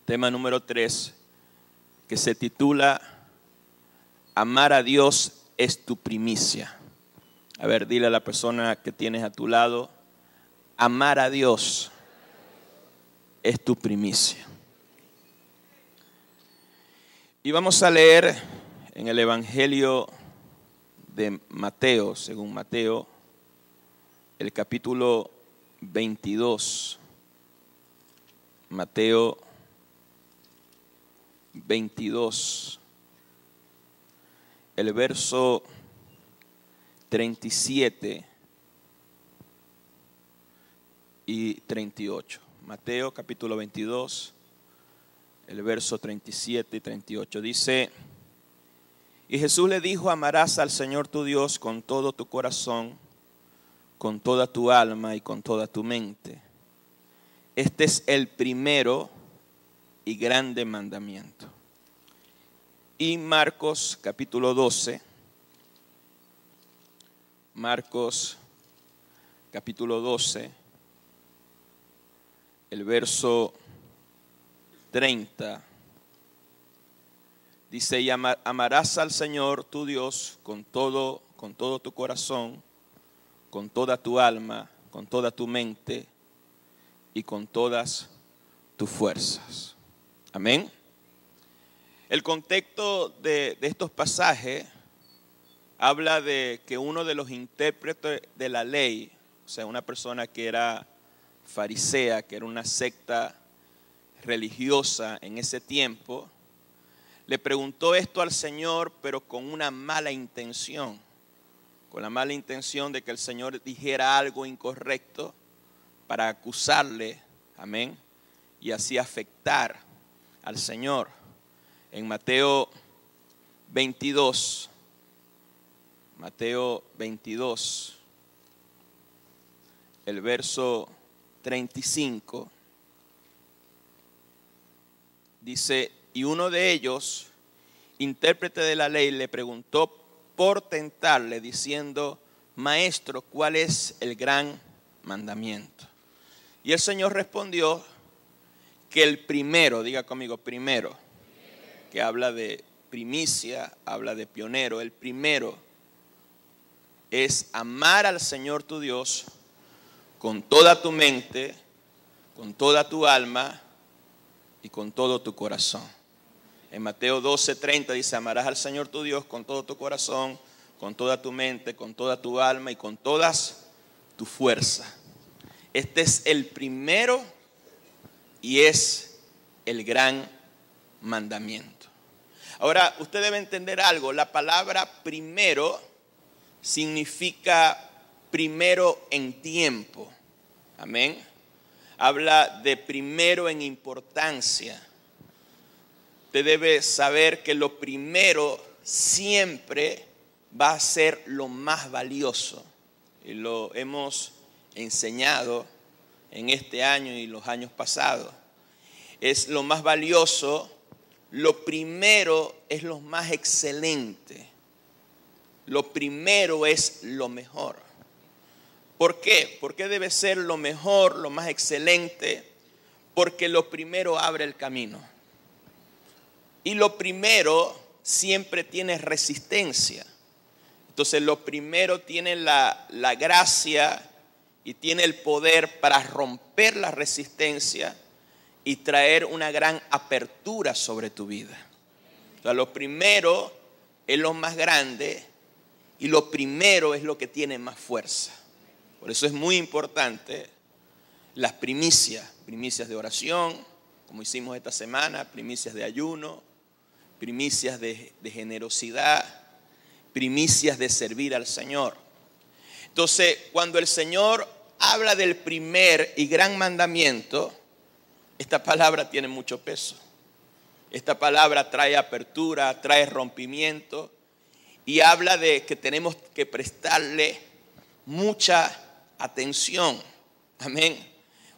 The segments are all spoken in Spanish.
Tema número 3, que se titula Amar a Dios es tu primicia. A ver, dile a la persona que tienes a tu lado, amar a Dios es tu primicia. Y vamos a leer en el Evangelio de Mateo, según Mateo, el capítulo 22. Mateo 22, el verso 37 y 38. Mateo capítulo 22, el verso 37 y 38. Dice: y Jesús le dijo, amarás al Señor tu Dios con todo tu corazón, con toda tu alma y con toda tu mente. Este es el primero y grande mandamiento. Y Marcos capítulo 12, Marcos capítulo 12, el verso 30, dice: y amarás al Señor tu Dios con todo tu corazón, con toda tu alma, con toda tu mente y con todas tus fuerzas. Amén. El contexto de estos pasajes habla de que uno de los intérpretes de la ley, o sea, una persona que era farisea, que era una secta religiosa en ese tiempo, le preguntó esto al Señor, pero con una mala intención, con la mala intención de que el Señor dijera algo incorrecto para acusarle, amén, y así afectar al Señor. En Mateo 22, el verso 35, dice: y uno de ellos, intérprete de la ley, le preguntó por tentarle, diciendo: maestro, ¿cuál es el gran mandamiento? Y el Señor respondió que el primero, diga conmigo, primero, que habla de primicia, habla de pionero. El primero es amar al Señor tu Dios con toda tu mente, con toda tu alma y con todo tu corazón. En Mateo 12:30 dice: amarás al Señor tu Dios con todo tu corazón, con toda tu mente, con toda tu alma y con todas tu fuerza. Este es el primero y es el gran mandamiento. Ahora, usted debe entender algo. La palabra primero significa primero en tiempo. Amén. Habla de primero en importancia. Usted debe saber que lo primero siempre va a ser lo más valioso. Y lo hemos enseñado en este año y los años pasados. Es lo más valioso, lo primero es lo más excelente, lo primero es lo mejor. ¿Por qué? ¿Por qué debe ser lo mejor, lo más excelente? Porque lo primero abre el camino. Y lo primero siempre tiene resistencia. Entonces lo primero tiene la gracia y tiene el poder para romper la resistencia y traer una gran apertura sobre tu vida. O sea, lo primero es lo más grande y lo primero es lo que tiene más fuerza. Por eso es muy importante las primicias de oración, como hicimos esta semana, primicias de ayuno, primicias de generosidad, primicias de servir al Señor. Entonces, cuando el Señor habla del primer y gran mandamiento, esta palabra tiene mucho peso. Esta palabra trae apertura, trae rompimiento y habla de que tenemos que prestarle mucha atención. Amén.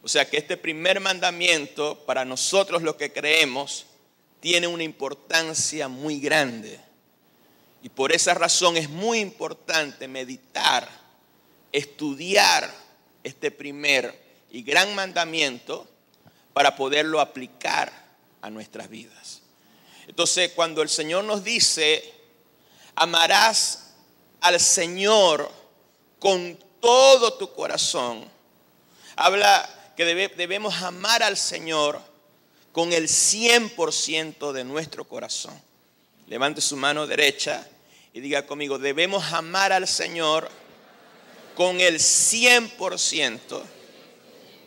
O sea que este primer mandamiento, para nosotros los que creemos, tiene una importancia muy grande. Y por esa razón es muy importante meditar, estudiar este primer y gran mandamiento para poderlo aplicar a nuestras vidas. Entonces, cuando el Señor nos dice, amarás al Señor con todo tu corazón, habla que debemos amar al Señor con el 100% de nuestro corazón. Levante su mano derecha y diga conmigo, debemos amar al Señor con el 100%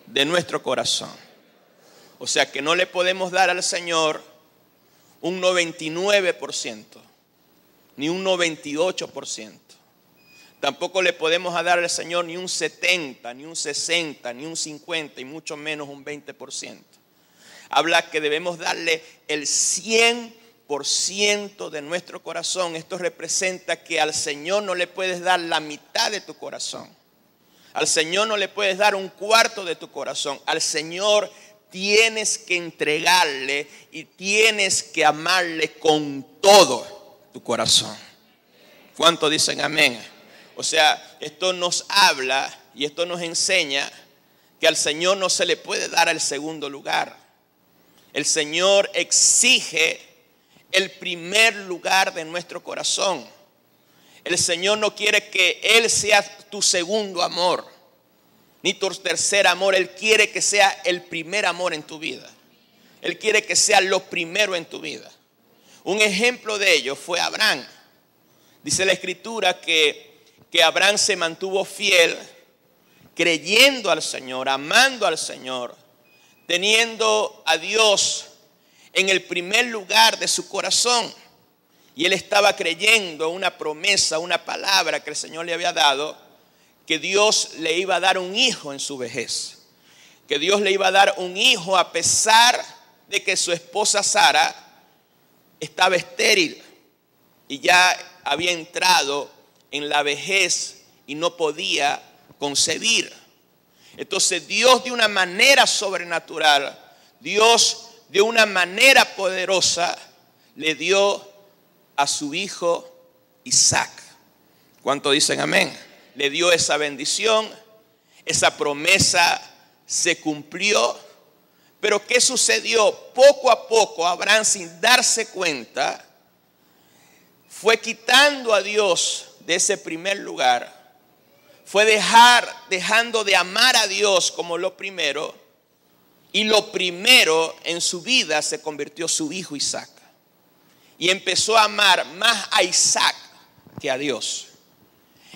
de nuestro corazón. O sea que no le podemos dar al Señor un 99%, ni un 98%. Tampoco le podemos dar al Señor ni un 70, ni un 60, ni un 50 y mucho menos un 20%. Habla que debemos darle el 100% de nuestro corazón. Esto representa que al Señor no le puedes dar la mitad de tu corazón. Al Señor no le puedes dar un cuarto de tu corazón. Al Señor tienes que entregarle y tienes que amarle con todo tu corazón. ¿Cuántos dicen amén? O sea, esto nos habla y esto nos enseña que al Señor no se le puede dar el segundo lugar. El Señor exige el primer lugar de nuestro corazón. El Señor no quiere que Él sea tu segundo amor, ni tu tercer amor. Él quiere que sea el primer amor en tu vida. Él quiere que sea lo primero en tu vida. Un ejemplo de ello fue Abraham. Dice la Escritura que Abraham se mantuvo fiel, creyendo al Señor, amando al Señor, teniendo a Dios en el primer lugar de su corazón. Y él estaba creyendo una promesa, una palabra que el Señor le había dado, que Dios le iba a dar un hijo en su vejez. Que Dios le iba a dar un hijo a pesar de que su esposa Sara estaba estéril y ya había entrado en la vejez y no podía concebir. Entonces Dios, de una manera sobrenatural, Dios de una manera poderosa le dio a su hijo Isaac. ¿Cuántos dicen amén? Le dio esa bendición, esa promesa se cumplió. Pero ¿qué sucedió? Poco a poco Abraham, sin darse cuenta, fue quitando a Dios de ese primer lugar. Fue dejando de amar a Dios como lo primero. Y lo primero en su vida se convirtió su hijo Isaac. Y empezó a amar más a Isaac que a Dios.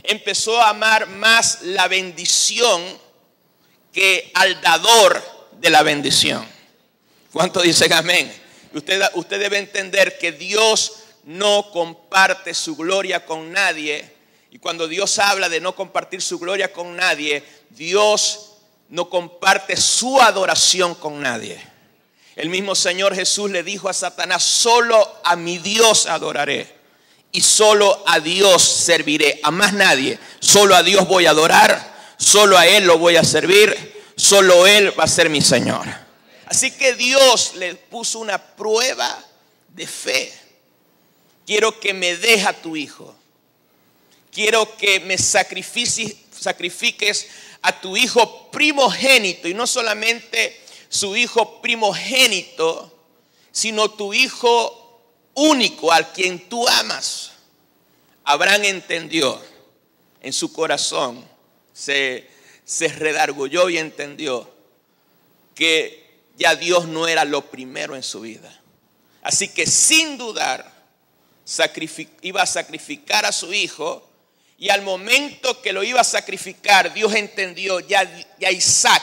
Empezó a amar más la bendición que al dador de la bendición. ¿Cuántos dicen amén? Usted debe entender que Dios no comparte su gloria con nadie. Y cuando Dios habla de no compartir su gloria con nadie, Dios no comparte su adoración con nadie. El mismo Señor Jesús le dijo a Satanás, solo a mi Dios adoraré y solo a Dios serviré, a más nadie. Solo a Dios voy a adorar, solo a Él lo voy a servir, solo Él va a ser mi Señor. Así que Dios le puso una prueba de fe. Quiero que me dejes a tu hijo. Quiero que me sacrifiques a tu hijo primogénito. Y no solamente su hijo primogénito, sino tu hijo único, al quien tú amas. Abraham entendió en su corazón, se redarguyó y entendió que ya Dios no era lo primero en su vida. Así que sin dudar iba a sacrificar a su hijo. Y al momento que lo iba a sacrificar, Dios entendió, ya Isaac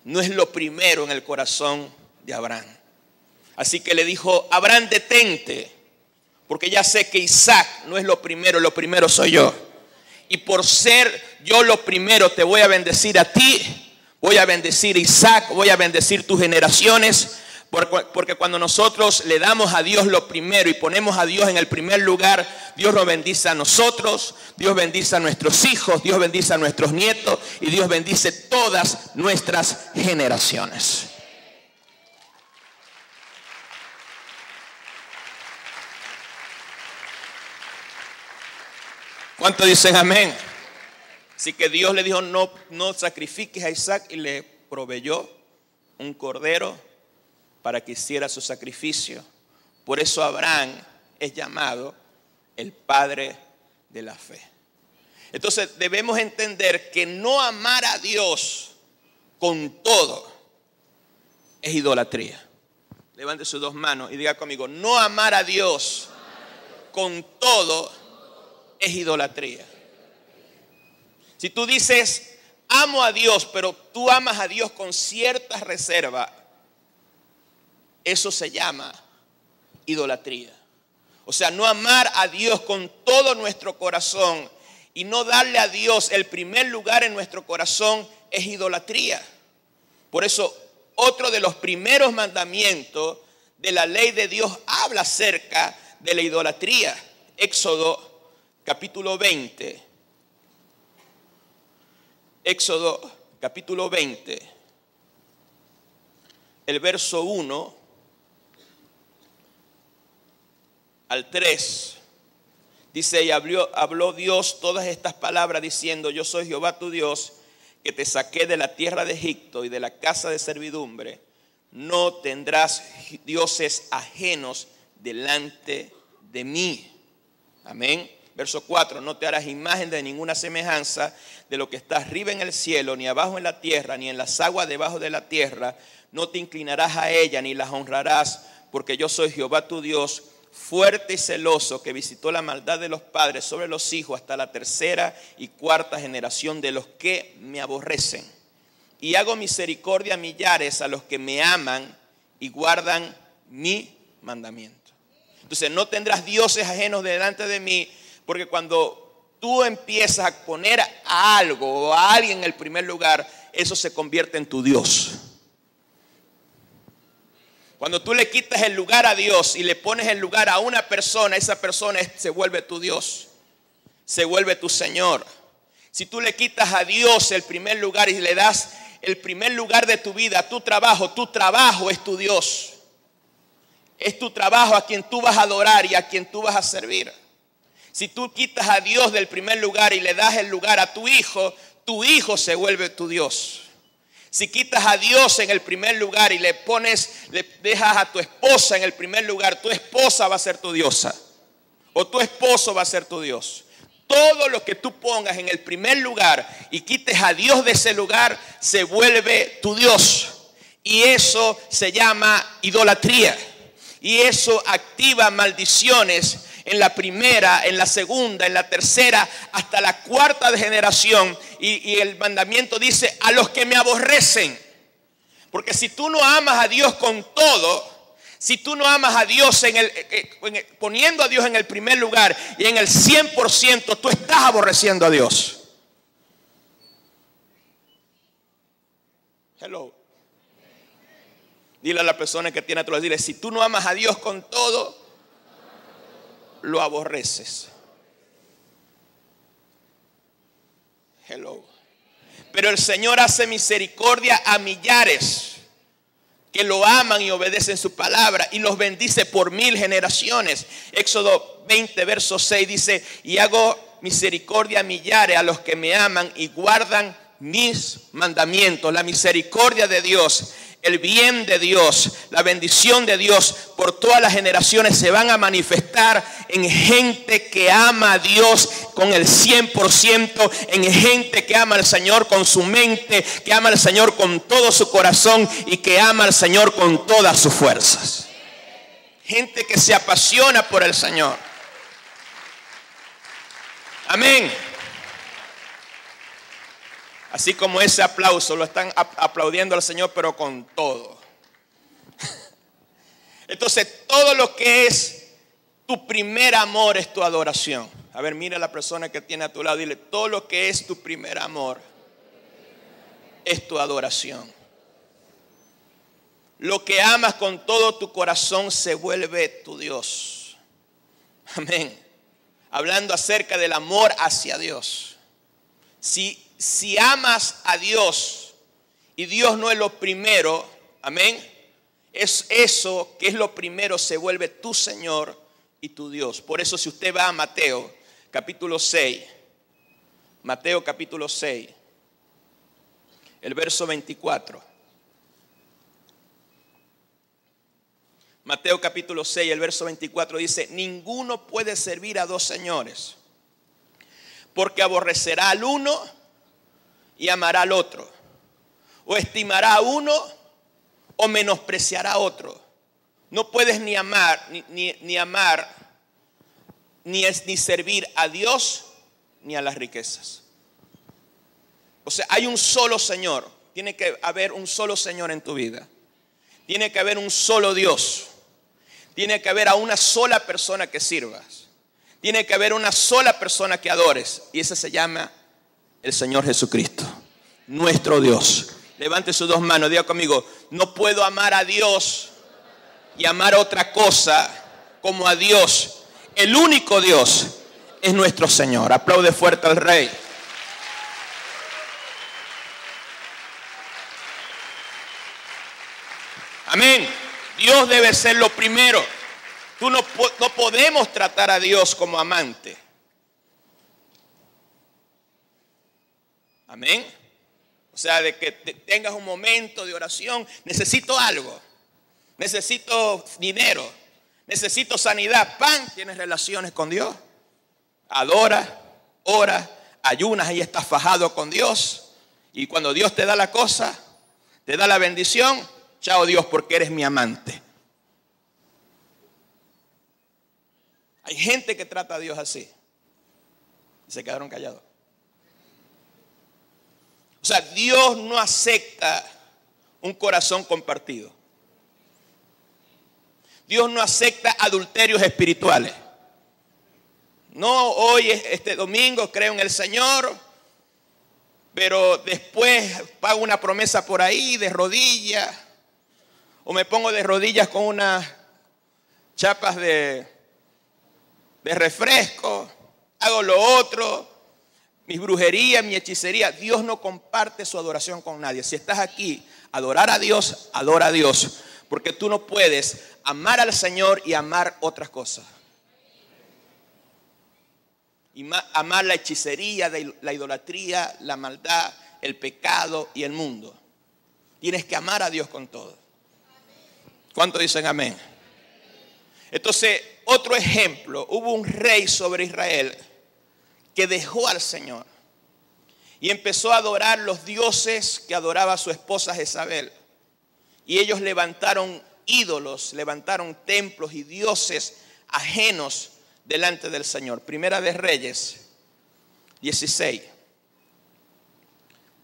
no es lo primero en el corazón de Abraham. Así que le dijo, Abraham, detente, porque ya sé que Isaac no es lo primero soy yo. Y por ser yo lo primero, te voy a bendecir a ti, voy a bendecir a Isaac, voy a bendecir tus generaciones. Porque cuando nosotros le damos a Dios lo primero y ponemos a Dios en el primer lugar, Dios nos bendice a nosotros, Dios bendice a nuestros hijos, Dios bendice a nuestros nietos y Dios bendice todas nuestras generaciones. ¿Cuántos dicen amén? Así que Dios le dijo, no sacrifiques a Isaac, y le proveyó un cordero para que hiciera su sacrificio. Por eso Abraham es llamado el padre de la fe. Entonces debemos entender que no amar a Dios con todo es idolatría. Levante sus dos manos y diga conmigo: no amar a Dios con todo es idolatría. Si tú dices amo a Dios, pero tú amas a Dios con ciertas reservas, eso se llama idolatría. O sea, no amar a Dios con todo nuestro corazón y no darle a Dios el primer lugar en nuestro corazón es idolatría. Por eso, otro de los primeros mandamientos de la ley de Dios habla acerca de la idolatría. Éxodo capítulo 20. Éxodo capítulo 20. El verso 1 al 3. Dice: y habló Dios todas estas palabras diciendo: yo soy Jehová tu Dios, que te saqué de la tierra de Egipto y de la casa de servidumbre. No tendrás dioses ajenos delante de mí. Amén. Verso 4: no te harás imagen de ninguna semejanza de lo que está arriba en el cielo, ni abajo en la tierra, ni en las aguas debajo de la tierra. No te inclinarás a ella, ni las honrarás, porque yo soy Jehová tu Dios, fuerte y celoso, que visitó la maldad de los padres sobre los hijos hasta la tercera y cuarta generación de los que me aborrecen. Y hago misericordia a millares a los que me aman y guardan mi mandamiento. Entonces, no tendrás dioses ajenos delante de mí, porque cuando tú empiezas a poner a algo o a alguien en el primer lugar, eso se convierte en tu Dios. Cuando tú le quitas el lugar a Dios y le pones el lugar a una persona, esa persona se vuelve tu Dios, se vuelve tu Señor. Si tú le quitas a Dios el primer lugar y le das el primer lugar de tu vida a tu trabajo es tu Dios. Es tu trabajo a quien tú vas a adorar y a quien tú vas a servir. Si tú quitas a Dios del primer lugar y le das el lugar a tu hijo se vuelve tu Dios. Si quitas a Dios en el primer lugar y le dejas a tu esposa en el primer lugar, tu esposa va a ser tu diosa. O tu esposo va a ser tu Dios. Todo lo que tú pongas en el primer lugar y quites a Dios de ese lugar, se vuelve tu Dios. Y eso se llama idolatría. Y eso activa maldiciones en la primera, en la segunda, en la tercera, hasta la cuarta generación. Y el mandamiento dice: a los que me aborrecen. Porque si tú no amas a Dios con todo, si tú no amas a Dios poniendo a Dios en el primer lugar y en el 100%, tú estás aborreciendo a Dios. Hello. Dile a la persona que tiene a tu lado, dile: si tú no amas a Dios con todo, lo aborreces. Hello. Pero el Señor hace misericordia a millares que lo aman y obedecen su palabra, y los bendice por 1000 generaciones. Éxodo 20 verso 6 dice: y hago misericordia a millares a los que me aman y guardan mis mandamientos. La misericordia de Dios, el bien de Dios, la bendición de Dios por todas las generaciones se van a manifestar en gente que ama a Dios con el 100%, en gente que ama al Señor con su mente, que ama al Señor con todo su corazón y que ama al Señor con todas sus fuerzas. Gente que se apasiona por el Señor. Amén. Así como ese aplauso, lo están aplaudiendo al Señor, pero con todo. Entonces, todo lo que es tu primer amor es tu adoración. A ver, mira a la persona que tiene a tu lado, dile: todo lo que es tu primer amor es tu adoración. Lo que amas con todo tu corazón se vuelve tu Dios. Amén. Hablando acerca del amor hacia Dios. Si amas a Dios y Dios no es lo primero, amén, es eso que es lo primero se vuelve tu Señor y tu Dios. Por eso, si usted va a Mateo capítulo 6, Mateo capítulo 6, el verso 24. Mateo capítulo 6, el verso 24 dice: ninguno puede servir a dos señores, porque aborrecerá al uno y amará al otro, o estimará a uno o menospreciará a otro. No puedes ni amar, ni servir a Dios ni a las riquezas. O sea, hay un solo Señor. Tiene que haber un solo Señor en tu vida. Tiene que haber un solo Dios. Tiene que haber a una sola persona que sirvas. Tiene que haber una sola persona que adores. Y ese se llama el Señor Jesucristo, nuestro Dios. Levante sus dos manos, diga conmigo: no puedo amar a Dios y amar otra cosa como a Dios. El único Dios es nuestro Señor. Aplaude fuerte al Rey. Amén. Dios debe ser lo primero. Tú no podemos tratar a Dios como amante. Amén. O sea, de que tengas un momento de oración. Necesito algo. Necesito dinero. Necesito sanidad. ¡Pam! Tienes relaciones con Dios. Adora, ora, ayunas, ahí estás fajado con Dios. Y cuando Dios te da la cosa, te da la bendición, chao Dios, porque eres mi amante. Hay gente que trata a Dios así. Y se quedaron callados. O sea, Dios no acepta un corazón compartido. Dios no acepta adulterios espirituales. No, hoy, este domingo, creo en el Señor, pero después pago una promesa por ahí de rodillas, o me pongo de rodillas con unas chapas de refresco, hago lo otro, mis brujerías, mi hechicería. Dios no comparte su adoración con nadie. Si estás aquí, adorar a Dios, adora a Dios, porque tú no puedes amar al Señor y amar otras cosas. Y amar la hechicería, la idolatría, la maldad, el pecado y el mundo. Tienes que amar a Dios con todo. ¿Cuántos dicen amén? Entonces, otro ejemplo. Hubo un rey sobre Israel que dejó al Señor y empezó a adorar los dioses que adoraba su esposa Jezabel. Y ellos levantaron ídolos, levantaron templos y dioses ajenos delante del Señor. Primera de Reyes 16.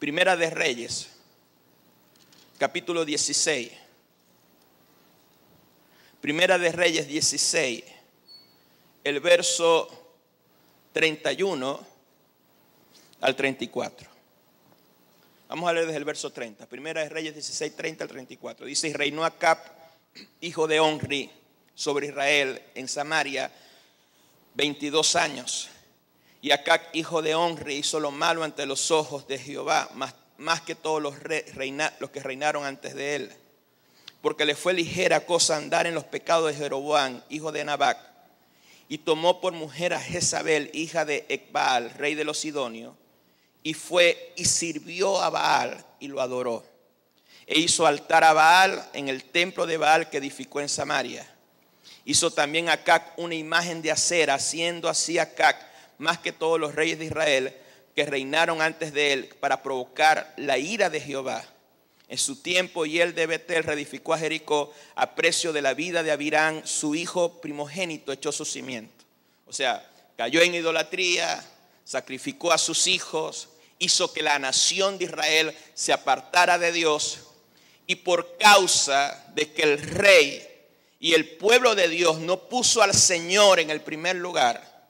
Primera de Reyes, capítulo 16. Primera de Reyes 16, el verso 31 al 34. Vamos a leer desde el verso 30. Primera de Reyes 16, 30 al 34. Dice: y reinó Acab, hijo de Onri, sobre Israel en Samaria 22 años. Y Acab, hijo de Onri, hizo lo malo ante los ojos de Jehová, más que todos los que reinaron antes de él. Porque le fue ligera cosa andar en los pecados de Jeroboam, hijo de Nabat. Y tomó por mujer a Jezabel, hija de Ecbaal, rey de los Sidonios. Y fue y sirvió a Baal y lo adoró. E hizo altar a Baal en el templo de Baal que edificó en Samaria. Hizo también Acab una imagen de acera, siendo así Acab más que todos los reyes de Israel que reinaron antes de él, para provocar la ira de Jehová. En su tiempo, y él de Betel reedificó a Jericó a precio de la vida de Abirán, su hijo primogénito, echó su cimiento. O sea, cayó en idolatría, sacrificó a sus hijos, hizo que la nación de Israel se apartara de Dios. Y por causa de que el rey y el pueblo de Dios no puso al Señor en el primer lugar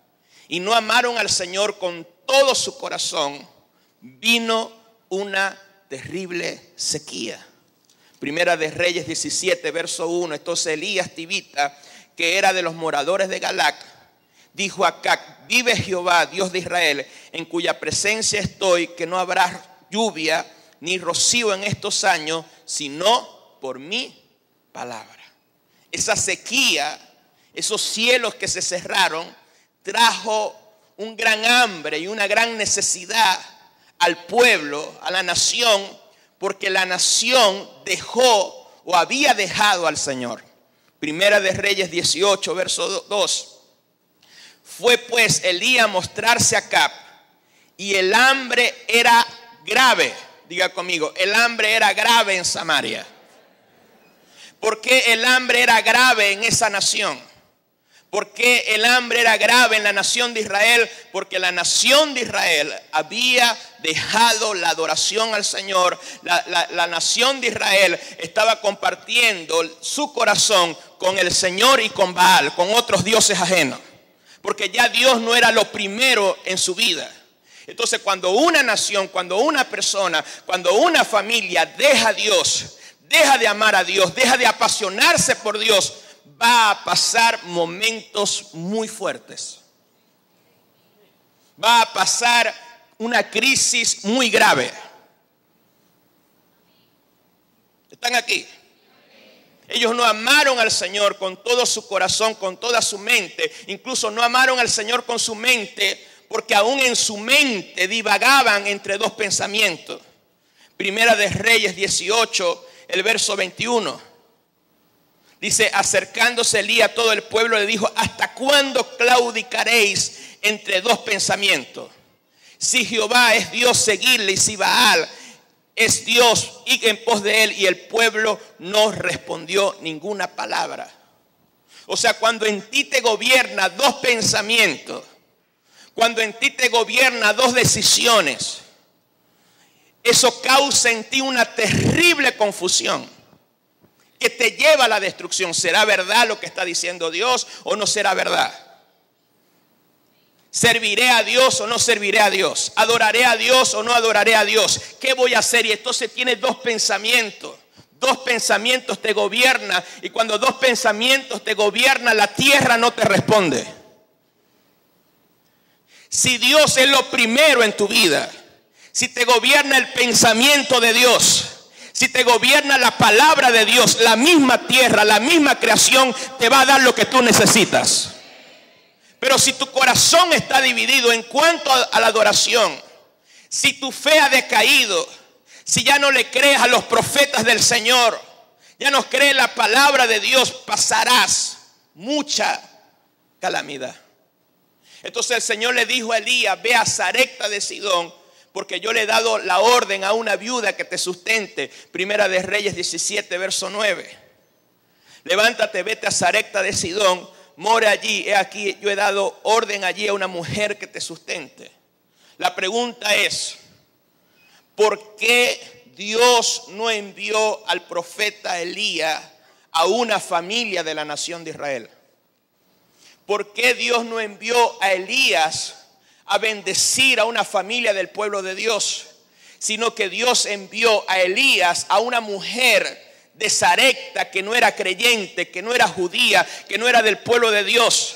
y no amaron al Señor con todo su corazón, vino una terrible sequía. Primera de Reyes 17, verso 1. Entonces Elías Tibita, que era de los moradores de Galac, dijo a Acab: vive Jehová, Dios de Israel, en cuya presencia estoy, que no habrá lluvia ni rocío en estos años, sino por mi palabra. Esa sequía, esos cielos que se cerraron, trajo un gran hambre y una gran necesidad al pueblo, a la nación, porque la nación dejó o había dejado al Señor. Primera de Reyes 18, verso 2. Fue pues Elías a mostrarse a Acab, y el hambre era grave. Diga conmigo, el hambre era grave en Samaria. ¿Por qué el hambre era grave en esa nación? ¿Por qué el hambre era grave en la nación de Israel? Porque la nación de Israel había dejado la adoración al Señor. La nación de Israel estaba compartiendo su corazón con el Señor y con Baal, con otros dioses ajenos. Porque ya Dios no era lo primero en su vida. Entonces, cuando una nación, cuando una persona, cuando una familia deja a Dios, deja de amar a Dios, deja de apasionarse por Dios, va a pasar momentos muy fuertes. Va a pasar una crisis muy grave. ¿Están aquí? Ellos no amaron al Señor con todo su corazón, con toda su mente. Incluso no amaron al Señor con su mente, porque aún en su mente divagaban entre dos pensamientos. Primera de Reyes 18, el verso 21. Dice, acercándose Elías a todo el pueblo, le dijo, ¿hasta cuándo claudicaréis entre dos pensamientos? Si Jehová es Dios, seguidle, y si Baal es Dios, id en pos de él. Y el pueblo no respondió ninguna palabra. O sea, cuando en ti te gobierna dos pensamientos, cuando en ti te gobierna dos decisiones, eso causa en ti una terrible confusión que te lleva a la destrucción. ¿Será verdad lo que está diciendo Dios o no será verdad? ¿Serviré a Dios o no serviré a Dios? ¿Adoraré a Dios o no adoraré a Dios? ¿Qué voy a hacer? Y entonces tienes dos pensamientos. Dos pensamientos te gobiernan. Y cuando dos pensamientos te gobiernan, la tierra no te responde. Si Dios es lo primero en tu vida, si te gobierna el pensamiento de Dios, si te gobierna la palabra de Dios, la misma tierra, la misma creación te va a dar lo que tú necesitas. Pero si tu corazón está dividido en cuanto a la adoración, si tu fe ha decaído, si ya no le crees a los profetas del Señor, ya no crees la palabra de Dios, pasarás mucha calamidad. Entonces el Señor le dijo a Elías, ve a Sarepta de Sidón, porque yo le he dado la orden a una viuda que te sustente. Primera de Reyes 17, verso 9. Levántate, vete a Sarepta de Sidón, mora allí. He aquí, yo he dado orden allí a una mujer que te sustente. La pregunta es, ¿por qué Dios no envió al profeta Elías a una familia de la nación de Israel? ¿Por qué Dios no envió a Elías a bendecir a una familia del pueblo de Dios? Sino que Dios envió a Elías a una mujer de Sarepta que no era creyente, que no era judía, que no era del pueblo de Dios.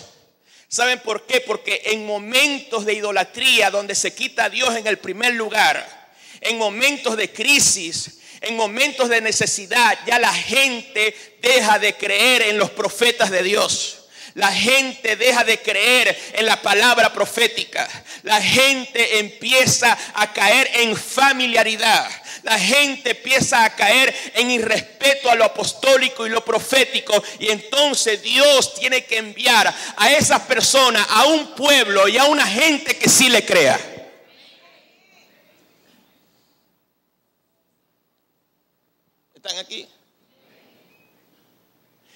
¿Saben por qué? Porque en momentos de idolatría, donde se quita a Dios en el primer lugar, en momentos de crisis, en momentos de necesidad, ya la gente deja de creer en los profetas de Dios. La gente deja de creer en la palabra profética. La gente empieza a caer en familiaridad. La gente empieza a caer en irrespeto a lo apostólico y lo profético. Y entonces Dios tiene que enviar a esas personas, a un pueblo y a una gente que sí le crea. ¿Están aquí?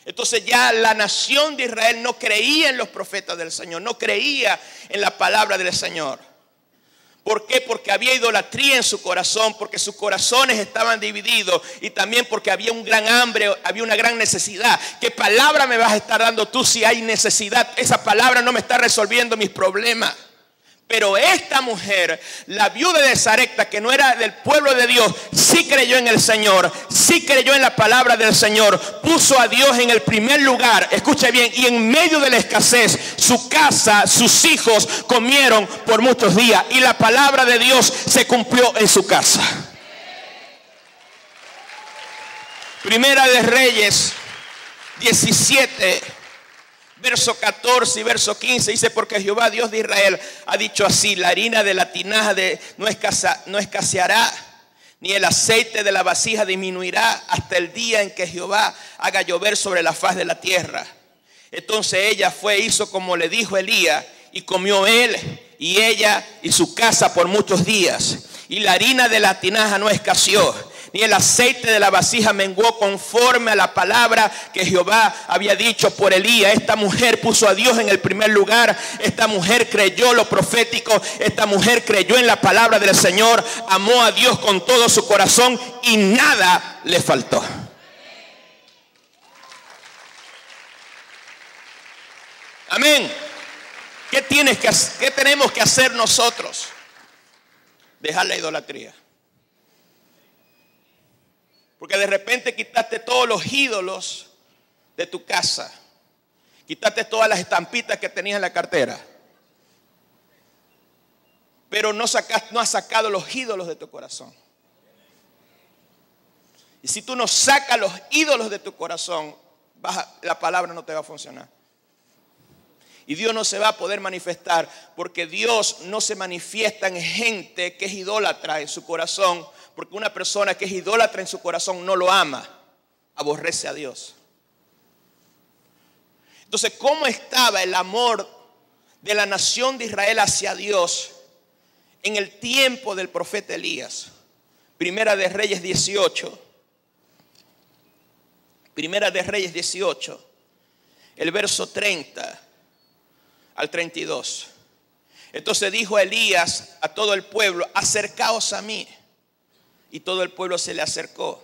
Entonces ya la nación de Israel no creía en los profetas del Señor, no creía en la palabra del Señor. ¿Por qué? Porque había idolatría en su corazón, porque sus corazones estaban divididos y también porque había un gran hambre, había una gran necesidad. ¿Qué palabra me vas a estar dando tú si hay necesidad? Esa palabra no me está resolviendo mis problemas. Pero esta mujer, la viuda de Sarepta, que no era del pueblo de Dios, sí creyó en el Señor, sí creyó en la palabra del Señor, puso a Dios en el primer lugar. Escuche bien, y en medio de la escasez, su casa, sus hijos comieron por muchos días y la palabra de Dios se cumplió en su casa. Primera de Reyes 17, verso 14 y verso 15 dice, porque Jehová Dios de Israel ha dicho así, la harina de la tinaja no escaseará, ni el aceite de la vasija disminuirá hasta el día en que Jehová haga llover sobre la faz de la tierra. Entonces ella fue, hizo como le dijo Elías, y comió él y ella y su casa por muchos días. Y la harina de la tinaja no escaseó, ni el aceite de la vasija menguó, conforme a la palabra que Jehová había dicho por Elías. Esta mujer puso a Dios en el primer lugar. Esta mujer creyó lo profético. Esta mujer creyó en la palabra del Señor. Amó a Dios con todo su corazón y nada le faltó. Amén. ¿Qué tenemos que hacer nosotros? Dejar la idolatría. Porque de repente quitaste todos los ídolos de tu casa. Quitaste todas las estampitas que tenías en la cartera. Pero no has sacado los ídolos de tu corazón. Y si tú no sacas los ídolos de tu corazón, la palabra no te va a funcionar. Y Dios no se va a poder manifestar, porque Dios no se manifiesta en gente que es idólatra en su corazón, porque una persona que es idólatra en su corazón no lo ama, aborrece a Dios. Entonces, ¿cómo estaba el amor de la nación de Israel hacia Dios en el tiempo del profeta Elías? Primera de Reyes 18. Primera de Reyes 18, el verso 30 al 32. Entonces dijo Elías a todo el pueblo: acercaos a mí. Y todo el pueblo se le acercó.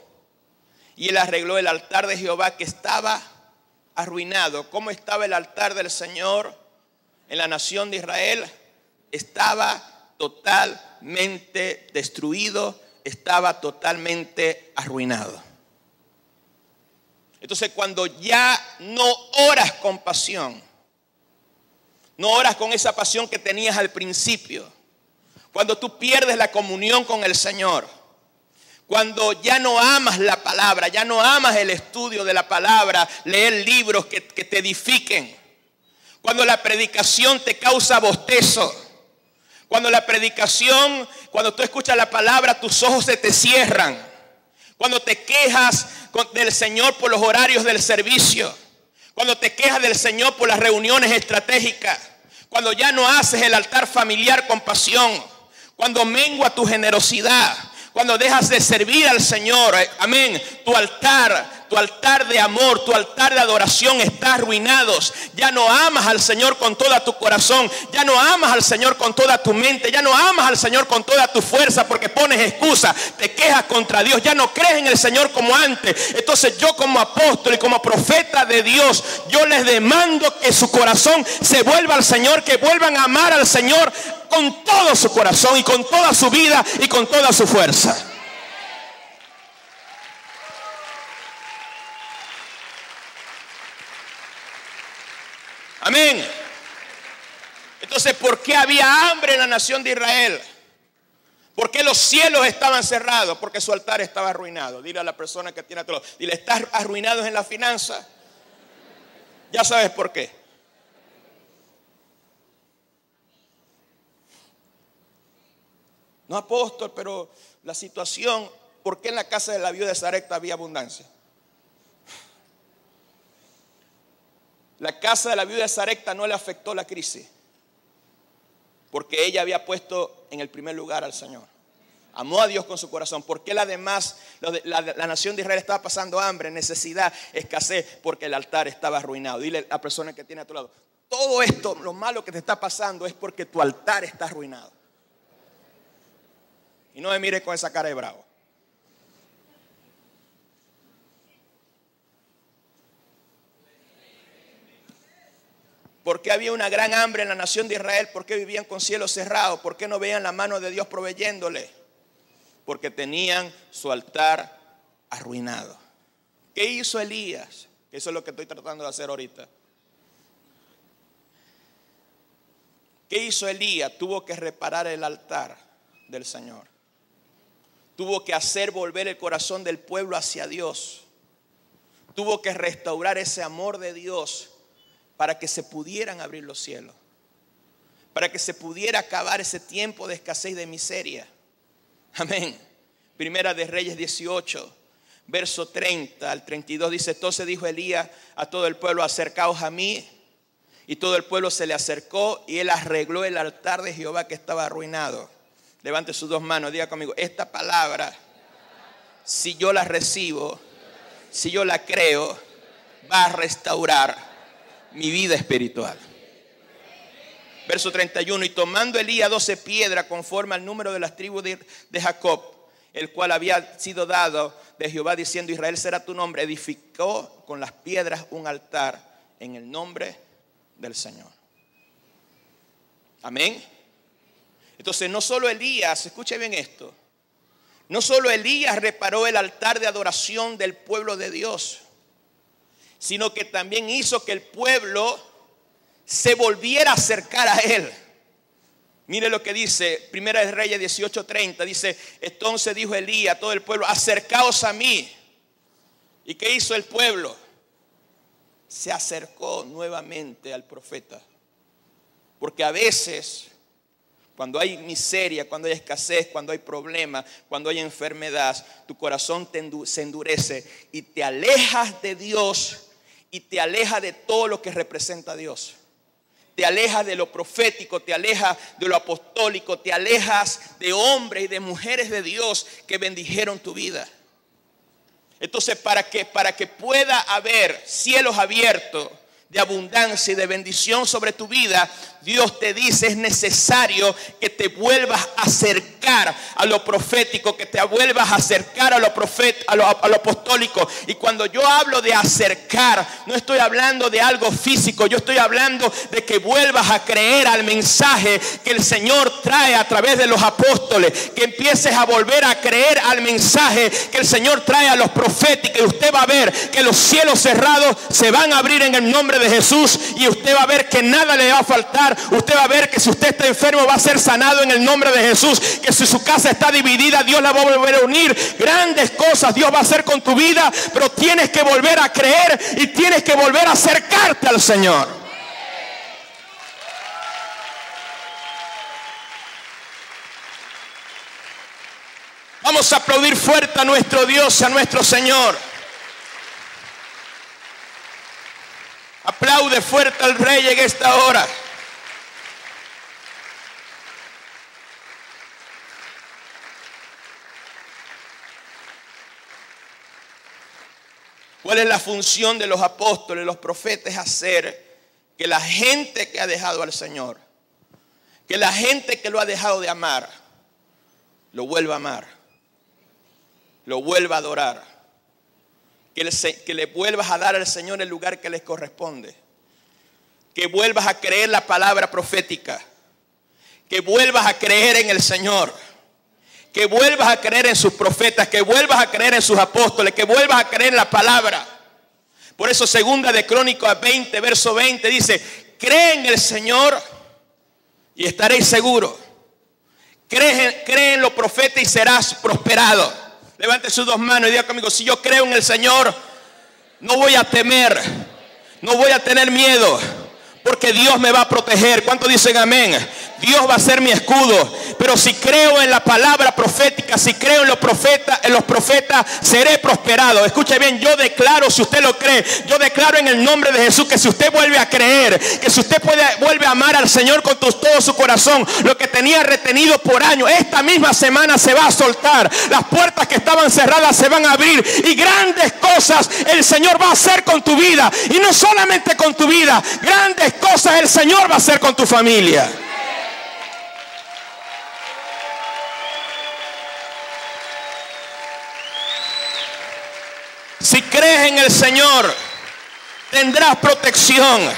Y él arregló el altar de Jehová, que estaba arruinado. ¿Cómo estaba el altar del Señor en la nación de Israel? Estaba totalmente destruido, estaba totalmente arruinado. Entonces, cuando ya no oras con pasión, no oras con esa pasión que tenías al principio, cuando tú pierdes la comunión con el Señor, cuando ya no amas la palabra, ya no amas el estudio de la palabra, leer libros que te edifiquen, cuando la predicación te causa bostezo, cuando tú escuchas la palabra, tus ojos se te cierran, cuando te quejas del Señor por los horarios del servicio, cuando te quejas del Señor por las reuniones estratégicas, cuando ya no haces el altar familiar con pasión, cuando mengua tu generosidad, cuando dejas de servir al Señor, amén, tu altar de amor, tu altar de adoración está arruinado. Ya no amas al Señor con todo tu corazón, ya no amas al Señor con toda tu mente, ya no amas al Señor con toda tu fuerza, porque pones excusa, te quejas contra Dios, ya no crees en el Señor como antes. Entonces yo, como apóstol y como profeta de Dios, yo les demando que su corazón se vuelva al Señor, que vuelvan a amar al Señor con todo su corazón y con toda su vida y con toda su fuerza. Amén. Entonces, ¿por qué había hambre en la nación de Israel? ¿Por qué los cielos estaban cerrados? Porque su altar estaba arruinado. Dile a la persona que tiene a tu lado, dile: ¿estás arruinado en la finanza? Ya sabes por qué. No, apóstol, pero la situación, ¿por qué en la casa de la viuda de Sarepta había abundancia? La casa de la viuda de Sarepta no le afectó la crisis, porque ella había puesto en el primer lugar al Señor. Amó a Dios con su corazón. ¿Por qué la nación de Israel estaba pasando hambre, necesidad, escasez? Porque el altar estaba arruinado. Dile a la persona que tiene a tu lado: todo esto, lo malo que te está pasando, es porque tu altar está arruinado. Y no me mires con esa cara de bravo. ¿Por qué había una gran hambre en la nación de Israel? ¿Por qué vivían con cielos cerrados? ¿Por qué no veían la mano de Dios proveyéndole? Porque tenían su altar arruinado. ¿Qué hizo Elías? Eso es lo que estoy tratando de hacer ahorita. ¿Qué hizo Elías? Tuvo que reparar el altar del Señor. Tuvo que hacer volver el corazón del pueblo hacia Dios. Tuvo que restaurar ese amor de Dios para que se pudieran abrir los cielos, para que se pudiera acabar ese tiempo de escasez y de miseria. Amén. Primera de Reyes 18, verso 30 al 32 dice: entonces dijo Elías a todo el pueblo: acercaos a mí. Y todo el pueblo se le acercó y él arregló el altar de Jehová que estaba arruinado. Levante sus dos manos, diga conmigo: esta palabra, si yo la recibo, si yo la creo, va a restaurar mi vida espiritual. Verso 31: y tomando Elías 12 piedras conforme al número de las tribus de Jacob, el cual había sido dado de Jehová, diciendo: Israel será tu nombre, edificó con las piedras un altar en el nombre del Señor. Amén. Entonces no solo Elías, escuche bien esto, no solo Elías reparó el altar de adoración del pueblo de Dios, sino que también hizo que el pueblo se volviera a acercar a él. Mire lo que dice Primera de Reyes 18:30. Dice: entonces dijo Elías a todo el pueblo: acercaos a mí. ¿Y qué hizo el pueblo? Se acercó nuevamente al profeta. Porque a veces, cuando hay miseria, cuando hay escasez, cuando hay problemas, cuando hay enfermedad, tu corazón se endurece y te alejas de Dios y te alejas de todo lo que representa a Dios. Te alejas de lo profético, te alejas de lo apostólico, te alejas de hombres y de mujeres de Dios que bendijeron tu vida. Entonces, para que pueda haber cielos abiertos de abundancia y de bendición sobre tu vida, Dios te dice: es necesario que te vuelvas a acercar a lo profético, que te vuelvas a acercar a lo apostólico. Y cuando yo hablo de acercar, no estoy hablando de algo físico, yo estoy hablando de que vuelvas a creer al mensaje que el Señor trae a través de los apóstoles, que empieces a volver a creer al mensaje que el Señor trae a los proféticos, y usted va a ver que los cielos cerrados se van a abrir en el nombre de Jesús, y usted va a ver que nada le va a faltar. Usted va a ver que si usted está enfermo va a ser sanado en el nombre de Jesús, que si su casa está dividida Dios la va a volver a unir. Grandes cosas Dios va a hacer con tu vida, pero tienes que volver a creer y tienes que volver a acercarte al Señor. Vamos a aplaudir fuerte a nuestro Dios, a nuestro Señor. Aplaude fuerte al Rey en esta hora. ¿Cuál es la función de los apóstoles, los profetas? Hacer que la gente que ha dejado al Señor, que la gente que lo ha dejado de amar, lo vuelva a amar, lo vuelva a adorar, que le vuelvas a dar al Señor el lugar que les corresponde, que vuelvas a creer la palabra profética, que vuelvas a creer en el Señor, que vuelvas a creer en sus profetas, que vuelvas a creer en sus apóstoles, que vuelvas a creer en la palabra. Por eso segunda de Crónicas 20, verso 20 dice: cree en el Señor y estaréis seguros. Cree en los profetas y serás prosperado. Levante sus dos manos y diga conmigo: si yo creo en el Señor, no voy a temer, no voy a tener miedo, porque Dios me va a proteger. ¿Cuántos dicen amén? Dios va a ser mi escudo. Pero si creo en la palabra profética, si creo en los profetas, seré prosperado. Escuche bien, yo declaro, si usted lo cree, yo declaro en el nombre de Jesús que si usted vuelve a creer, que si usted vuelve a amar al Señor con todo su corazón, lo que tenía retenido por años, esta misma semana se va a soltar. Las puertas que estaban cerradas se van a abrir, y grandes cosas el Señor va a hacer con tu vida. Y no solamente con tu vida, grandes cosas el Señor va a hacer con tu familia. Si crees en el Señor, tendrás protección.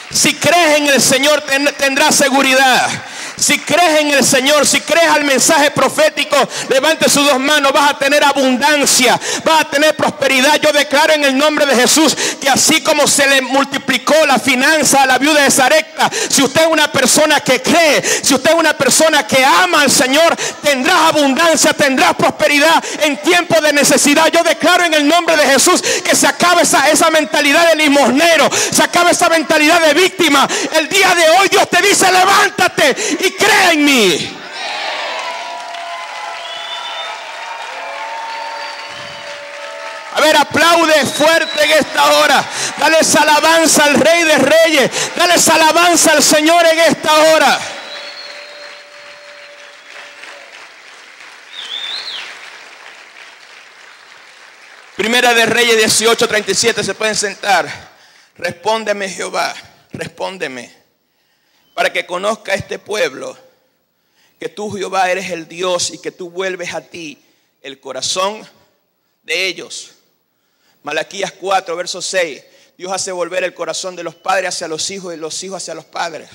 Si crees en el Señor, tendrás seguridad. Si crees en el Señor, si crees al mensaje profético, levante sus dos manos, vas a tener abundancia, vas a tener prosperidad. Yo declaro en el nombre de Jesús que así como se le multiplicó la finanza a la viuda de Sarepta, si usted es una persona que cree, si usted es una persona que ama al Señor, tendrás abundancia, tendrás prosperidad en tiempo de necesidad. Yo declaro en el nombre de Jesús que se acabe esa mentalidad de limosnero, se acabe esa mentalidad de víctima. El día de hoy Dios te dice: levántate y cree en mí. A ver, aplaude fuerte en esta hora. Dale alabanza al Rey de Reyes. Dale alabanza al Señor en esta hora. Primera de Reyes 18:37. Se pueden sentar. Respóndeme, Jehová, respóndeme, para que conozca este pueblo que tú, Jehová, eres el Dios y que tú vuelves a ti el corazón de ellos. Malaquías 4, verso 6. Dios hace volver el corazón de los padres hacia los hijos y los hijos hacia los padres.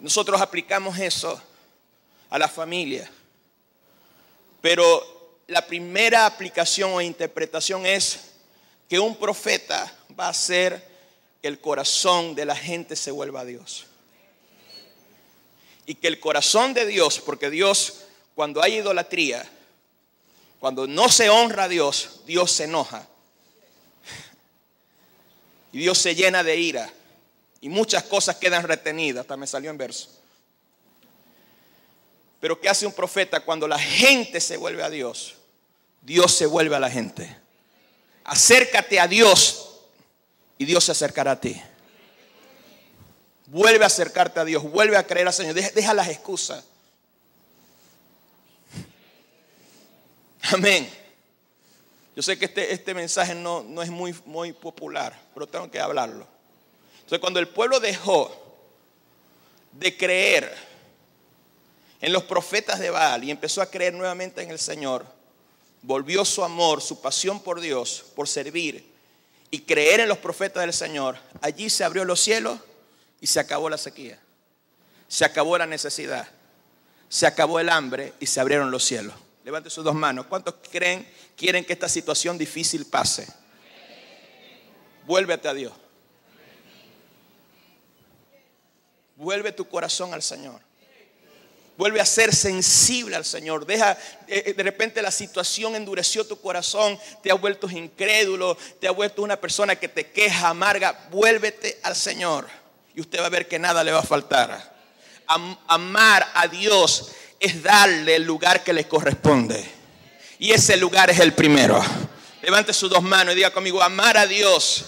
Nosotros aplicamos eso a la familia. Pero la primera aplicación o interpretación es que un profeta va a hacer que el corazón de la gente se vuelva a Dios. Y que el corazón de Dios, porque Dios, cuando hay idolatría, cuando no se honra a Dios, Dios se enoja. Y Dios se llena de ira. Y muchas cosas quedan retenidas. Hasta me salió en verso. Pero ¿qué hace un profeta cuando la gente se vuelve a Dios? Dios se vuelve a la gente. Acércate a Dios y Dios se acercará a ti. Vuelve a acercarte a Dios, vuelve a creer al Señor. Deja las excusas. Amén. Yo sé que este mensaje no es muy popular, pero tengo que hablarlo. Entonces, cuando el pueblo dejó de creer en los profetas de Baal y empezó a creer nuevamente en el Señor, volvió su amor, su pasión por Dios, por servir y creer en los profetas del Señor. Allí se abrió los cielos y se acabó la sequía. Se acabó la necesidad. Se acabó el hambre y se abrieron los cielos. Levante sus dos manos. ¿Cuántos quieren que esta situación difícil pase? Vuélvete a Dios. Vuelve tu corazón al Señor. Vuelve a ser sensible al Señor. Deja, de repente la situación endureció tu corazón, te ha vuelto incrédulo, te ha vuelto una persona que te queja, amarga. Vuélvete al Señor y usted va a ver que nada le va a faltar. Amar a Dios es darle el lugar que le corresponde. Y ese lugar es el primero. Levante sus dos manos y diga conmigo: amar a Dios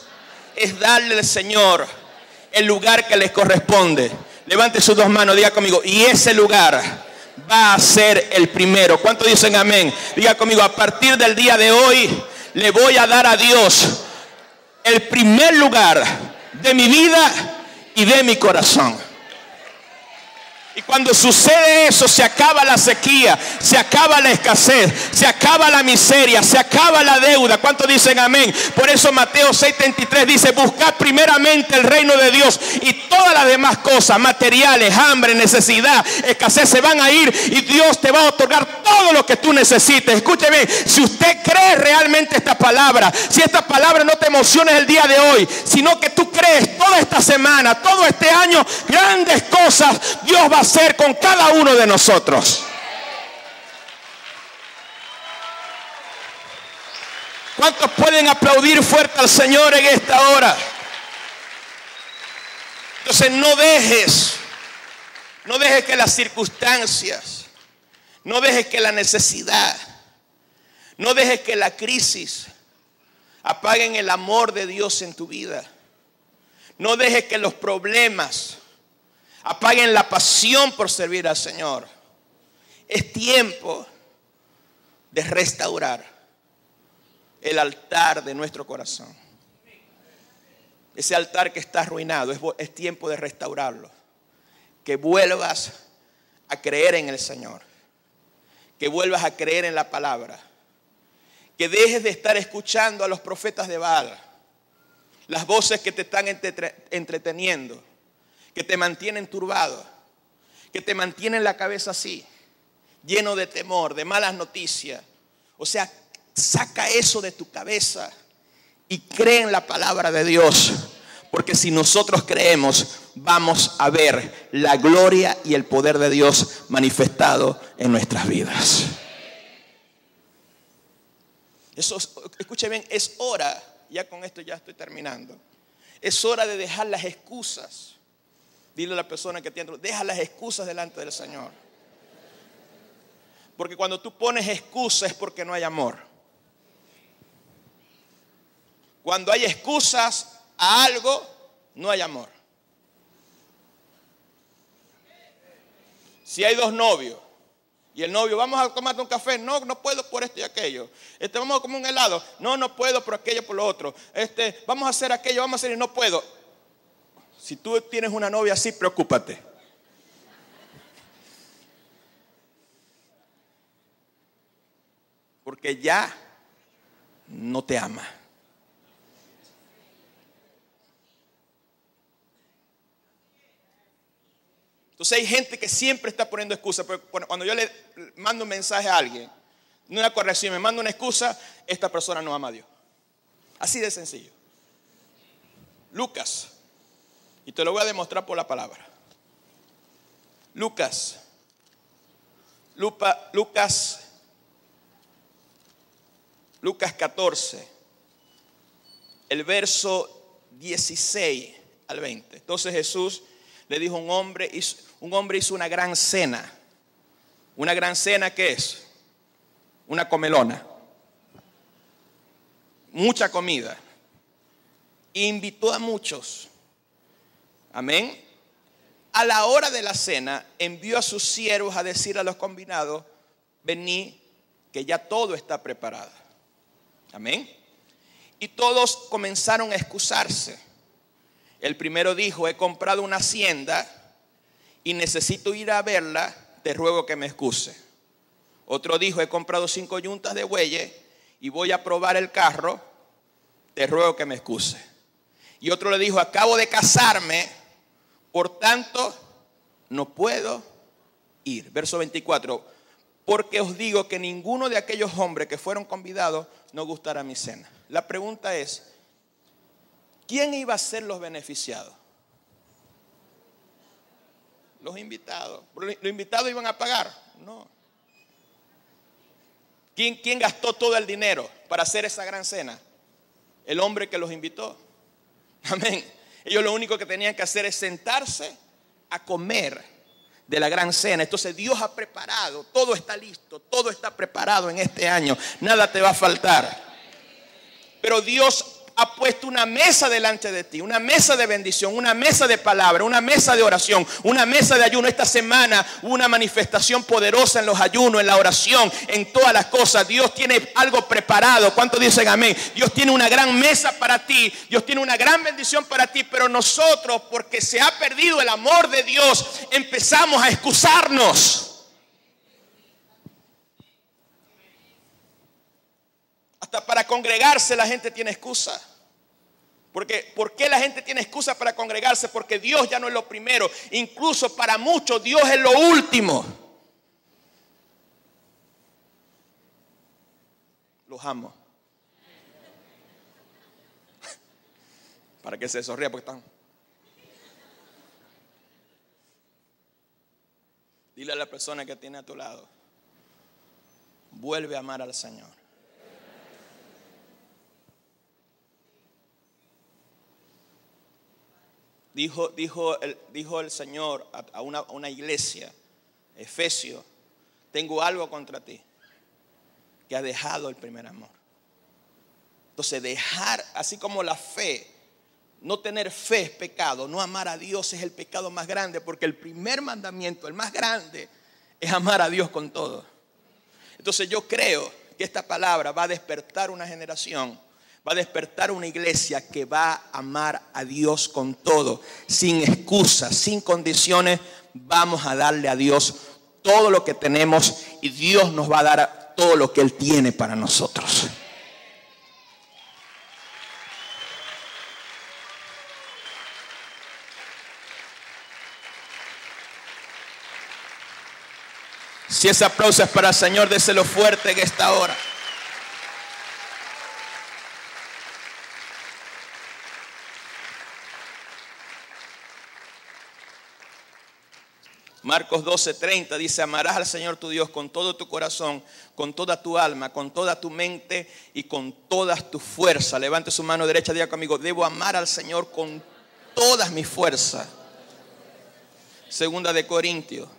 es darle al Señor el lugar que le corresponde. Levante sus dos manos, diga conmigo: y ese lugar va a ser el primero. ¿Cuántos dicen amén? Diga conmigo: a partir del día de hoy le voy a dar a Dios el primer lugar de mi vida y de mi corazón. Y cuando sucede eso, se acaba la sequía, se acaba la escasez, se acaba la miseria, se acaba la deuda. ¿Cuántos dicen amén? Por eso Mateo 6:33 dice: buscad primeramente el reino de Dios y todas las demás cosas, materiales, hambre, necesidad, escasez, se van a ir y Dios te va a otorgar todo lo que tú necesites. Escúcheme, si usted cree realmente esta palabra, si esta palabra no te emociona el día de hoy, sino que tú crees toda esta semana, todo este año, grandes cosas Dios va a hacer con cada uno de nosotros. ¿Cuántos pueden aplaudir fuerte al Señor en esta hora? Entonces no dejes que las circunstancias, no dejes que la necesidad, no dejes que la crisis apaguen el amor de Dios en tu vida. No dejes que los problemas apaguen la pasión por servir al Señor. Es tiempo de restaurar el altar de nuestro corazón. Ese altar que está arruinado, es tiempo de restaurarlo. Que vuelvas a creer en el Señor. Que vuelvas a creer en la palabra. Que dejes de estar escuchando a los profetas de Baal. Las voces que te están entreteniendo. Que te mantienen turbado, que te mantienen la cabeza así, lleno de temor, de malas noticias. O sea, saca eso de tu cabeza y cree en la palabra de Dios. Porque si nosotros creemos, vamos a ver la gloria y el poder de Dios manifestado en nuestras vidas. Eso, escuchen bien, es hora, ya con esto ya estoy terminando. Es hora de dejar las excusas. Dile a la persona que tiene, deja las excusas delante del Señor. Porque cuando tú pones excusas es porque no hay amor. Cuando hay excusas a algo, no hay amor. Si hay dos novios y el novio, vamos a tomarte un café, no, no puedo por esto y aquello. Vamos a comer un helado, no, no puedo por aquello, por lo otro. Vamos a hacer aquello, vamos a hacer y no puedo. Si tú tienes una novia así, preocúpate. Porque ya no te ama. Entonces hay gente que siempre está poniendo excusas. Cuando yo le mando un mensaje a alguien, no una corrección, me mando una excusa, esta persona no ama a Dios. Así de sencillo. Lucas, y te lo voy a demostrar por la palabra. Lucas 14, el verso 16 al 20. Entonces Jesús le dijo a un hombre hizo una gran cena. ¿Una gran cena qué es? Una comelona. Mucha comida. E invitó a muchos. Amén. A la hora de la cena envió a sus siervos a decir a los convidados: venid, que ya todo está preparado. Amén. Y todos comenzaron a excusarse. El primero dijo: he comprado una hacienda y necesito ir a verla, te ruego que me excuse. Otro dijo: he comprado 5 yuntas de bueyes y voy a probar el carro, te ruego que me excuse. Y otro le dijo: acabo de casarme, por tanto no puedo ir. Verso 24: porque os digo que ninguno de aquellos hombres que fueron convidados no gustará mi cena. La pregunta es: ¿quién iba a ser los beneficiados? Los invitados. ¿Los invitados iban a pagar? No. ¿Quién gastó todo el dinero para hacer esa gran cena? El hombre que los invitó. Amén. Ellos lo único que tenían que hacer es sentarse a comer de la gran cena. Entonces Dios ha preparado, todo está listo, todo está preparado en este año. Nada te va a faltar. Pero Dios ha puesto una mesa delante de ti, una mesa de bendición, una mesa de palabra, una mesa de oración, una mesa de ayuno. Esta semana hubo una manifestación poderosa en los ayunos, en la oración, en todas las cosas. Dios tiene algo preparado. ¿Cuántos dicen amén? Dios tiene una gran mesa para ti, Dios tiene una gran bendición para ti, pero nosotros, porque se ha perdido el amor de Dios, empezamos a excusarnos. Hasta para congregarse la gente tiene excusa. ¿Por qué la gente tiene excusa para congregarse? Porque Dios ya no es lo primero. Incluso para muchos Dios es lo último. Los amo. Para que se sonría porque están. Dile a la persona que tiene a tu lado: vuelve a amar al Señor. Dijo el Señor a una iglesia, Efesios: tengo algo contra ti, que has dejado el primer amor. Entonces dejar, así como la fe, no tener fe es pecado, no amar a Dios es el pecado más grande, porque el primer mandamiento, el más grande, es amar a Dios con todo. Entonces yo creo que esta palabra va a despertar una generación, va a despertar una iglesia que va a amar a Dios con todo, sin excusas, sin condiciones. Vamos a darle a Dios todo lo que tenemos y Dios nos va a dar todo lo que Él tiene para nosotros. Si ese aplauso es para el Señor, déselo fuerte en esta hora. Marcos 12:30 dice: amarás al Señor tu Dios con todo tu corazón, con toda tu alma, con toda tu mente y con todas tus fuerzas. Levante su mano derecha, diga conmigo: debo amar al Señor con todas mis fuerzas. Segunda de Corintios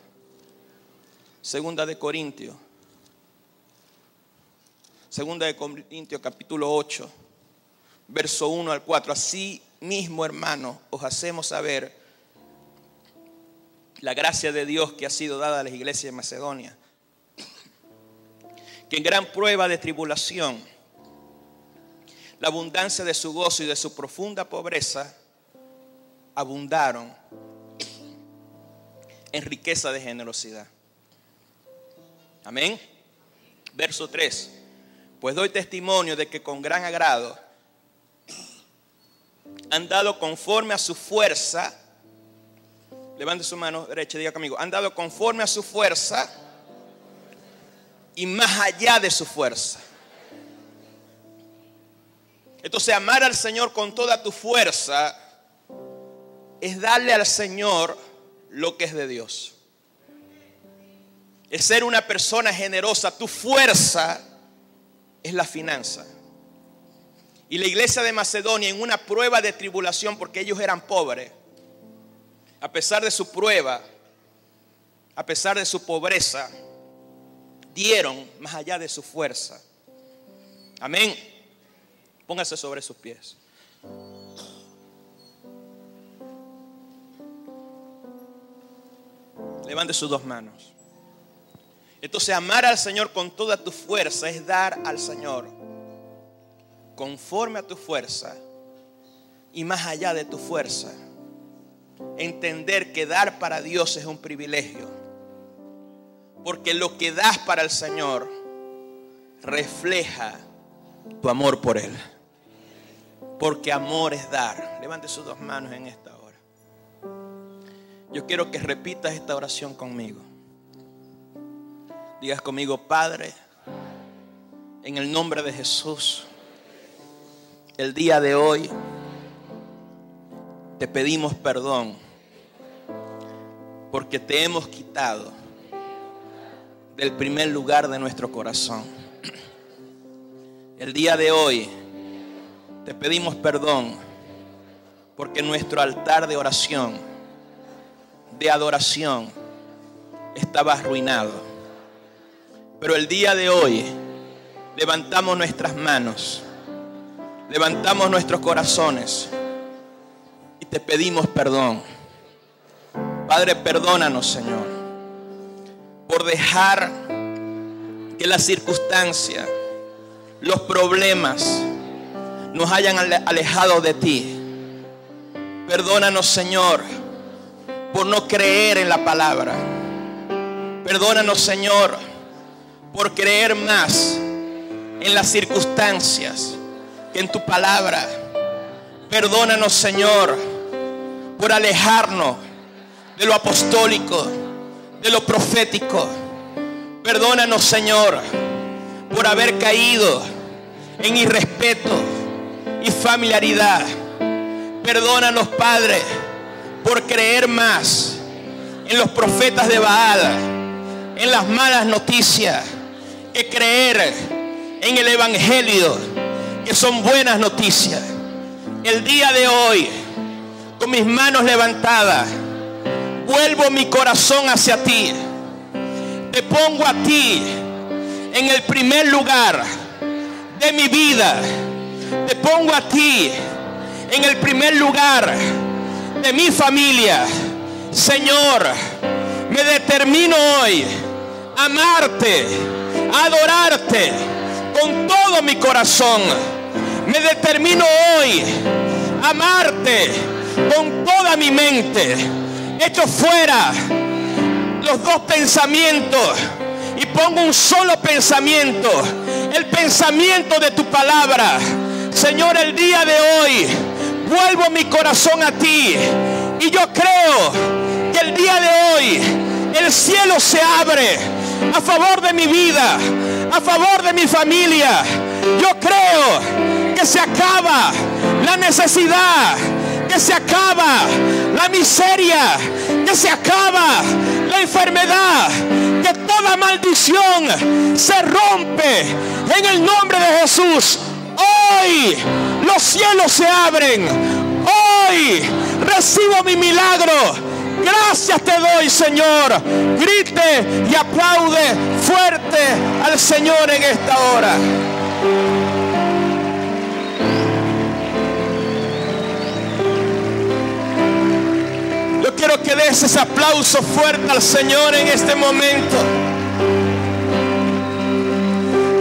capítulo 8, verso 1 al 4. Así mismo, hermanos, os hacemos saber la gracia de Dios que ha sido dada a las iglesias de Macedonia, que en gran prueba de tribulación, la abundancia de su gozo y de su profunda pobreza abundaron en riqueza de generosidad. Amén. Verso 3. Pues doy testimonio de que con gran agrado han dado conforme a su fuerza. Levante su mano derecha y diga conmigo: han dado conforme a su fuerza y más allá de su fuerza. Entonces, amar al Señor con toda tu fuerza es darle al Señor lo que es de Dios. Es ser una persona generosa. Tu fuerza es la finanza. Y la iglesia de Macedonia, en una prueba de tribulación, porque ellos eran pobres, a pesar de su prueba, a pesar de su pobreza, dieron más allá de su fuerza. Amén. Póngase sobre sus pies. Levante sus dos manos. Entonces, amar al Señor con toda tu fuerza es dar al Señor conforme a tu fuerza y más allá de tu fuerza. Entender que dar para Dios es un privilegio, porque lo que das para el Señor refleja tu amor por Él. Porque amor es dar. Levante sus dos manos en esta hora. Yo quiero que repitas esta oración conmigo. Digas conmigo: Padre, en el nombre de Jesús, el día de hoy te pedimos perdón porque te hemos quitado del primer lugar de nuestro corazón. El día de hoy te pedimos perdón porque nuestro altar de oración, de adoración, estaba arruinado. Pero el día de hoy levantamos nuestras manos, levantamos nuestros corazones y te pedimos perdón. Padre, perdónanos, Señor, por dejar que las circunstancias, los problemas nos hayan alejado de ti. Perdónanos, Señor, por no creer en la palabra. Perdónanos, Señor, por creer más en las circunstancias que en tu palabra. Perdónanos, Señor, por alejarnos de lo apostólico, de lo profético. Perdónanos, Señor, por haber caído en irrespeto y familiaridad. Perdónanos, Padre, por creer más en los profetas de Baal, en las malas noticias, que creer en el evangelio, que son buenas noticias. El día de hoy, con mis manos levantadas, vuelvo mi corazón hacia ti. Te pongo a ti en el primer lugar de mi vida. Te pongo a ti en el primer lugar de mi familia. Señor, me determino hoy a amarte, a adorarte con todo mi corazón. Me determino hoy a amarte con toda mi mente. Echo fuera los dos pensamientos y pongo un solo pensamiento, el pensamiento de tu palabra. Señor, el día de hoy vuelvo mi corazón a ti, y yo creo que el día de hoy el cielo se abre a favor de mi vida, a favor de mi familia. Yo creo que se acaba la necesidad, que se acaba la miseria, que se acaba la enfermedad, que toda maldición se rompe en el nombre de Jesús. Hoy los cielos se abren. Hoy recibo mi milagro. Gracias te doy, Señor. Grite y aplaude fuerte al Señor en esta hora. quiero que des ese aplauso fuerte al Señor en este momento.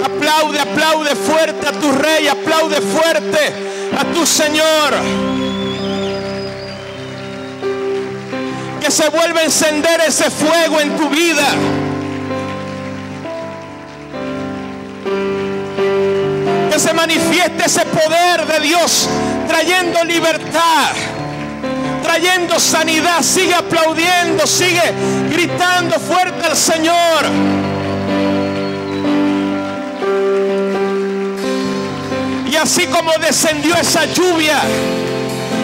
Aplaude, aplaude fuerte a tu Rey, aplaude fuerte a tu Señor. Que se vuelva a encender ese fuego en tu vida. Que se manifieste ese poder de Dios, trayendo libertad, trayendo sanidad. Sigue aplaudiendo, sigue gritando fuerte al Señor. Y así como descendió esa lluvia,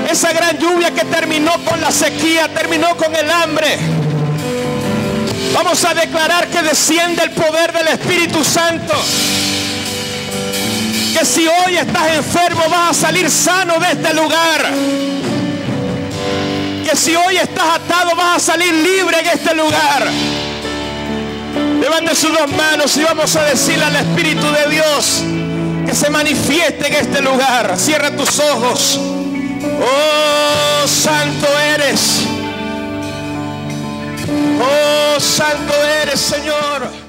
esa gran lluvia que terminó con la sequía, terminó con el hambre, vamos a declarar que desciende el poder del Espíritu Santo. Que si hoy estás enfermo, vas a salir sano de este lugar. Que si hoy estás atado, vas a salir libre en este lugar. Levante sus dos manos y vamos a decirle al Espíritu de Dios que se manifieste en este lugar. Cierra tus ojos. Oh, santo eres. Oh, santo eres, Señor.